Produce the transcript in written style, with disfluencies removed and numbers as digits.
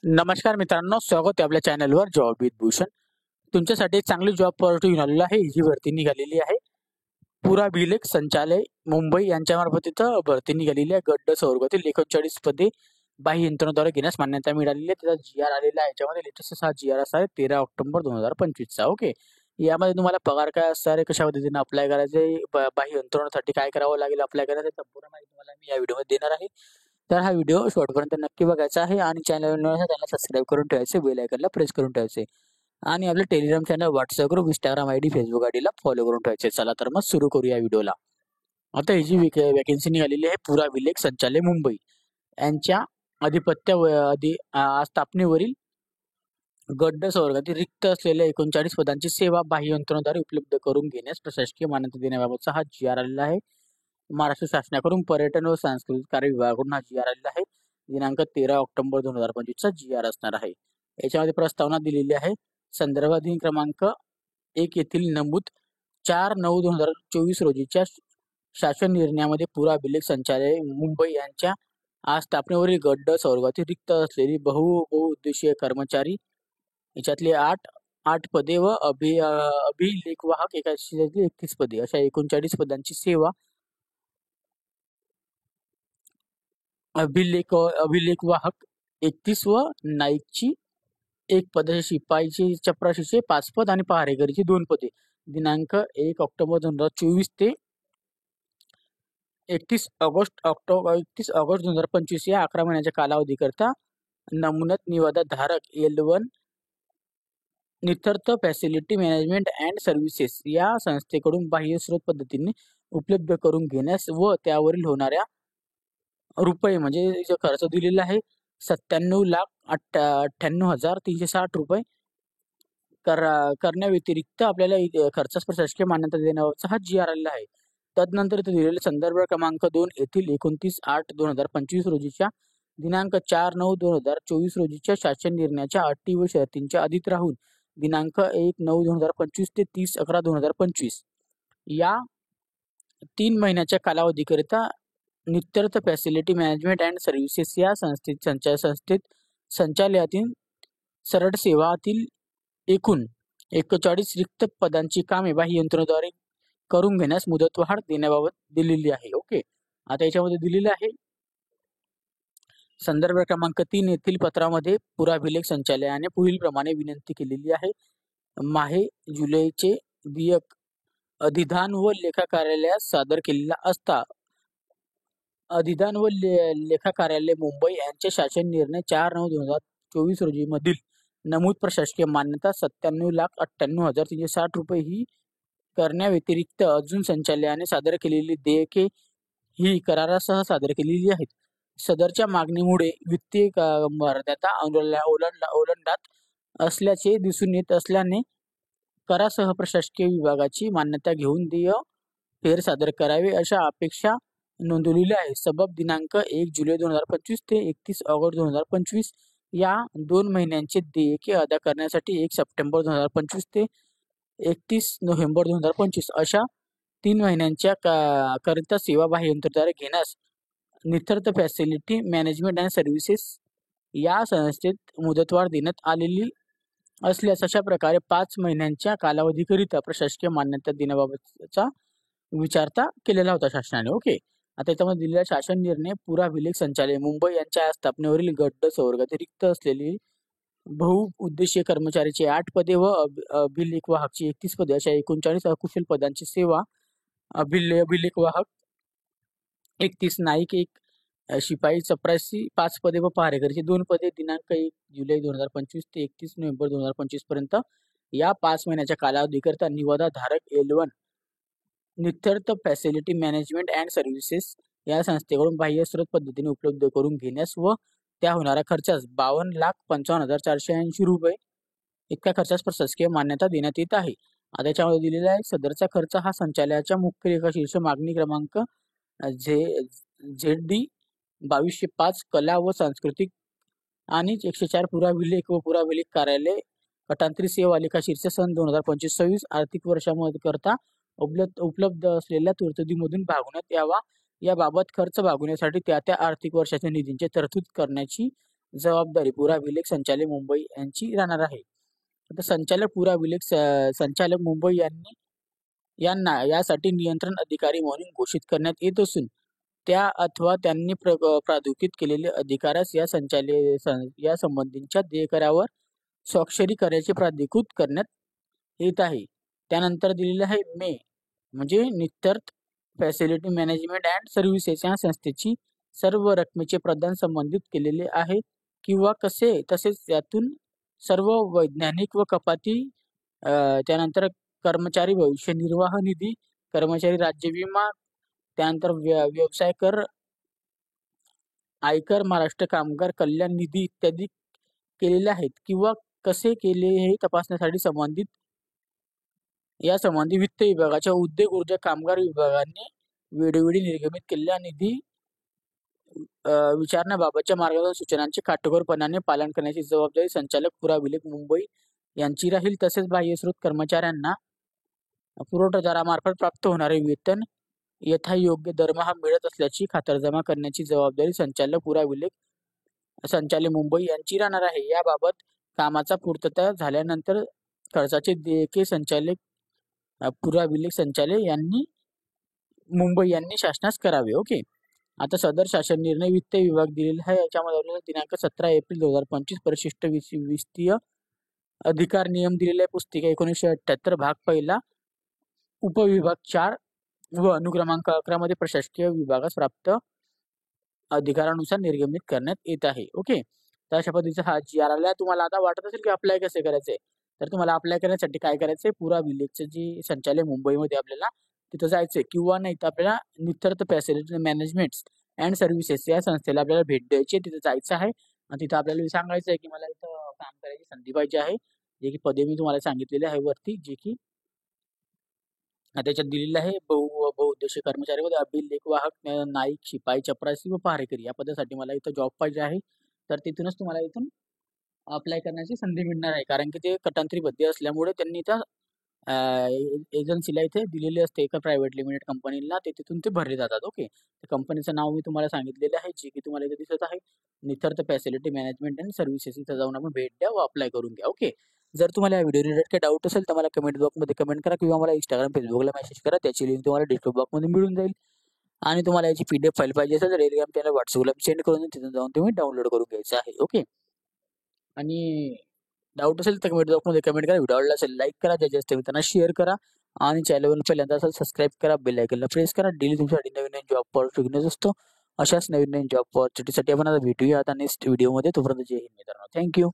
नमस्कार मित्रांनो, स्वागत आहे आपल्या चॅनलवर जॉब विथ भूषण. तुमच्यासाठी एक चांगली जॉब ऑपॉर्च्युनिटी घेऊन आलेलो आहे. ही भरती निघालेली आहे. पुरा अभिलेख संचालय मुंबई यांच्यामार्फत इथं भरती निघालेली आहे. गट संवर्गातील 39 पदे बाह्य यंत्रणेद्वारे घेण्यास मान्यता मिळालेली आहे. त्याचा GR आलेला आहे. याच्यामध्ये लेटेस्ट हा GR असा आहे 13 ऑक्टोबर 2025 चा. ओके. यामध्ये तुम्हाला पगार काय असणार आहे, कशा पद्धतीने अप्लाय करायचे, बाह्य यंत्रणेसाठी काय करावं लागेल अप्लाय करायचं, संपूर्ण माहिती तुम्हाला मी या व्हिडिओमध्ये देणार आहे. तर हा व्हिडिओ शेवटपर्यंत नक्की बघायचा आहे आणि चॅनल सबस्क्राईब करून ठेवायचे, बेल आयकॉनला प्रेस करून ठेवायचे आणि आपले Telegram channel, WhatsApp group, Instagram ID, Facebook आयडीला फॉलो करून ठेवायचे. चला तर मग सुरू करूया व्हिडिओला. आता ही जी वॅकेन्सी निघालेली आहे पुरा अभिलेख संचालय मुंबई यांच्या स्थापनेवरील गट संवर्गातील रिक्त असलेल्या 39 पदांची सेवा बाह्य यंत्रणेद्वारे उपलब्ध करून घेण्यास प्रशासकीय मान्यता देण्याबाबतचा हा GR आलेला आहे. महाराष्ट्र शासनाकडून पर्यटन व सांस्कृतिक कार्य विभागाकडून हा GR आलेला आहे. दिनांक 13 ऑक्टोबर 2025 चा GR असणार आहे. याच्यामध्ये प्रस्तावना दिलेली आहे. संदर्भाधीन क्रमांक 1 येथील नमूद 4/9/2024 रोजीच्या शासन निर्णयामध्ये पुरा अभिलेख संचालय मुंबई यांच्या आज स्थापनेवरील गट संवर्गातील रिक्त असलेली बहुउद्देशीय कर्मचारी याच्यातले 8 पदे व अभिलेखवाहक 31 पदे अशा 39 पदांची सेवा अभिलेखवाहक 31 व नाईकची 1 पद, शिपाईची चपराशीचे 5 पद आणि पहारेकरीची 2 पदे दिनांक 1 ऑक्टोबर 2024 ते 31 ऑगस्ट 2025 या 11 महिन्याच्या कालावधीकरता नमुन्यात निवादा धारक L1 निथर्थ फॅसिलिटी मॅनेजमेंट अँड सर्व्हिसेस या संस्थेकडून बाह्य स्रोत पद्धतीने उपलब्ध करून घेण्यास व त्यावरील होणाऱ्या रुपये म्हणजे जो खर्च दिलेला आहे 97,98,360 रुपये करण्याव्यतिरिक्त आपल्याला खर्चास प्रशासकीय मान्यता देण्याबाबतचा हा GR आलेला आहे. तदनंतर इथे दिलेले संदर्भ क्रमांक 2 येथील 29/8/2025 रोजीच्या दिनांक 4/9/2024 रोजीच्या शासन निर्णयाच्या अटी व शर्तींच्या अधीत राहून दिनांक 1/9/2025 ते 30/11/2025 या 3 महिन्याच्या कालावधीकरिता नित्यर्थ फॅसिलिटी मॅनेजमेंट अँड सर्व्हिसेस या संस्थेत संचालयातील सरळ सेवातील एकूण 41 रिक्त पदांची कामे बाह्य यंत्रणेद्वारे करून घेण्यास मुदतवाढ देण्याबाबत दिलेली आहे. ओके. आता याच्यामध्ये दिलेलं आहे संदर्भ क्रमांक 3 येथील पत्रामध्ये पुरा अभिलेख संचालयाने पुढील प्रमाणे विनंती केलेली आहे. माहे जुलैचे देयक अधिधान व लेखा कार्यालयास सादर केलेला असता अधिधान व लेखा कार्यालय मुंबई यांचे शासन निर्णय 4/9/2024 रोजी मधील नमूद प्रशासकीय मान्यता 97,98,360 रुपये ही करण्याव्यतिरिक्त अजून संचालयाने सादर केलेली देयके ही करारासह सादर केलेली आहेत. सदरच्या मागणीमुळे वित्तीय मर्यादा ओलांडत असल्याचे दिसून येत असल्याने करासह प्रशासकीय विभागाची मान्यता घेऊन देय फेर सादर करावे अशा अपेक्षा नोंदवलेली आहे. सबब दिनांक 1 जुलै 2025 ते 31 ऑगस्ट 2025 या 2 महिन्यांचे देयके अदा करण्यासाठी 1 सप्टेंबर 2025 ते 31 नोव्हेंबर 2025 अशा 3 महिन्यांच्या करिता सेवा बाह्य यंत्रणेद्वारे घेण्यास निथर्थ फॅसिलिटी मॅनेजमेंट अँड सर्व्हिसेस या संस्थेत मुदतवाढ देण्यात आलेली असल्यास अशा प्रकारे 5 महिन्यांच्या कालावधीकरिता प्रशासकीय मान्यता देण्याबाबतचा विचारता केलेला होता शासनाने. ओके. आता याच्यामध्ये दिलेला शासन निर्णय पुरा अभिलेख संचालय मुंबई यांच्या स्थापनेवरील गट संवर्गात रिक्त असलेली बहुउद्देशीय कर्मचारीचे 8 पदे व अभिलेखवाहकची 31 पदे अशा 39 अकुशल पदांची सेवा अभिलेखवाहक 31, नाईक 1, शिपाई चपराशी 5 पदे व पहारेकरीची 2 पदे दिनांक 1 जुलै 2025 ते 31 नोव्हेंबर 2025 पर्यंत या 5 महिन्याच्या कालावधीकरिता निवादा धारक L1 निथर्थ फॅसिलिटी मॅनेजमेंट अँड सर्व्हिसेस या संस्थेकडून बाह्य स्रोत पद्धतीने उपलब्ध करून घेण्यास व त्या होणाऱ्या खर्चास 52,55,480 रुपये इतका खर्चास प्रशासकीय मान्यता देण्यात येत आहे. आता याच्यामध्ये दिलेला आहे सदरचा खर्च हा संचालयाच्या मुख्य रेखा शीर्ष मागणी क्रमांक ZD 2205 कला व सांस्कृतिक आणि 104 पुराभिलेख व पुराभिलेख कार्यालय कटांतरी सेवा लेखा शीर्ष सन 2025-26 आर्थिक वर्षामध्ये करता उपलब्ध असलेल्या तरतुदीमधून भागवण्यात यावा. याबाबत खर्च भागवण्यासाठी त्या आर्थिक वर्षाच्या निधींची तरतूद करण्याची जबाबदारी पुराभिलेख संचालक मुंबई यांची राहणार आहे. आता संचालक मुंबई यांना यासाठी नियंत्रण अधिकारी म्हणून घोषित करण्यात येत असून त्या अथवा त्यांनी प्राधिकृत केलेले अधिकाऱ्यास या संबंधीच्या देयकावर स्वाक्षरी करायचे प्राधिकृत करण्यात येत आहे. त्यानंतर दिलेलं आहे मे म्हणजे नित्यर्थ फॅसिलिटी मॅनेजमेंट अँड सर्व्हिसेस या संस्थेची सर्व रकमेचे प्रदान संबंधित केलेले आहे किंवा कसे, तसेच त्यातून सर्व वैज्ञानिक व कपाती, त्यानंतर कर्मचारी भविष्य निर्वाह निधी, कर्मचारी राज्य विमा, त्यानंतर व्यवसाय कर, आयकर, महाराष्ट्र कामगार कल्याण निधी इत्यादी केलेले आहेत किंवा कसे केले हे तपासण्यासाठी या संबंधी वित्त विभागाच्या उद्योग ऊर्जा कामगार विभागाने वेळोवेळी निर्गमित केलेल्या निधी विचारण्याबाबतच्या मार्गदर्शक सूचनांचे काटेकोरपणाने पालन करण्याची जबाबदारी संचालक पुराभिलेख मुंबई यांची राहील. तसेच बाह्यस्रोत कर्मचाऱ्यांना पुरवठादारामार्फत प्राप्त होणारे वेतन यथायोग्य दरमहा मिळत असल्याची खातरजमा करण्याची जबाबदारी संचालक मुंबई यांची राहणार आहे. याबाबत कामाचा पूर्तता झाल्यानंतर खर्चाचे देयके पुराभिलेख संचालक मुंबई यांनी शासनास करावे. ओके. आता सदर शासन निर्णय वित्त विभाग दिलेला आहे. याच्यामध्ये दिनांक 17 एप्रिल 2025 परिशिष्ट वित्तीय अधिकार नियम दिलेला आहे. पुस्तिका 1978 भाग पहिला उपविभाग 4 व अनुक्रमांक 11 मध्ये प्रशासकीय विभागास प्राप्त अधिकारानुसार निर्गमित करण्यात येत आहे. ओके. तर अशा पद्धतीचा हा जी आर आला. तुम्हाला आता वाटत असेल की अप्लाय कसे करायचे, तर तुम्हाला अप्लाय करण्यासाठी काय करायचंय, पुराभिलेखचे जे संचालक मुंबईमध्ये आपल्याला तिथं जायचंय किंवा नाही तर आपल्याला नित्यर्थ फॅसिलिटी मॅनेजमेंट अँड सर्व्हिसेस या संस्थेला आपल्याला भेट द्यायची, तिथं जायचं आहे आणि तिथं आपल्याला सांगायचं आहे की मला इथं काम करायची संधी पाहिजे आहे, जे की पदे मी तुम्हाला सांगितलेले आहे वरती, जे की त्याच्यात दिलेलं आहे. बहुउद्देशीय कर्मचारी मध्ये अभिलेख वाहक, नाईक, शिपाई, चपरासी व पहारेकरी या पदासाठी मला इथं जॉब पाहिजे आहे. तर तिथूनच तुम्हाला इथून अप्लाय करण्याची संधी मिळणार आहे, कारण की ते कटांतरी बद्दल असल्यामुळे त्यांनी त्या एजन्सीला इथे दिलेले असते एका प्रायव्हेट लिमिटेड कंपनीला, ते तिथून ते भरले जातात. ओके. तर कंपनीचं नाव मी तुम्हाला सांगितलेलं आहे, जे की तुम्हाला इथे दिसत आहे, नित्यर्थ फॅसिलिटी मॅनेजमेंट अँड सर्व्हिसेस. इथं जाऊन आपण भेट द्या व अप्लाय करून घ्या. ओके. जर तुम्हाला या व्हिडिओ रिलेटेड काही डाऊट असेल तर मला कमेंट बॉक्समध्ये कमेंट करा किंवा मला इंस्टाग्राम फेसबुकला मेसेज करा. त्याची लिंक तुम्हाला डिस्क्रिप्शन बॉक्समध्ये मिळून जाईल. आणि तुम्हाला याची PDF फाईल पाहिजे असेल तर टेलिग्राम चॅनल व्हॉट्सअपला सेंड करून तिथून जाऊन तुम्ही डाउनलोड करून घ्यायचं आहे. ओके. आणि डाऊट असेल तर कमेंट बॉक्समध्ये कमेंट करा. व्हिडिओ आवडला असेल लाईक करा, ज्या जास्त मित्रांना शेअर करा आणि चॅनलवर पहिल्यांदा असेल सबस्क्राईब करा, बेल आयकॉनला प्रेस करा. डेली तुमच्यासाठी नवीन जॉब ऑपॉर्च्युनिटी घेऊन असतो. अशाच नवीन जॉब ऑपॉर्च्युनिटीसाठी आपण आता भेटूया आता नेक्स्ट व्हिडिओमध्ये. तोपर्यंत जय हिंद मित्रांनो. थँक्यू.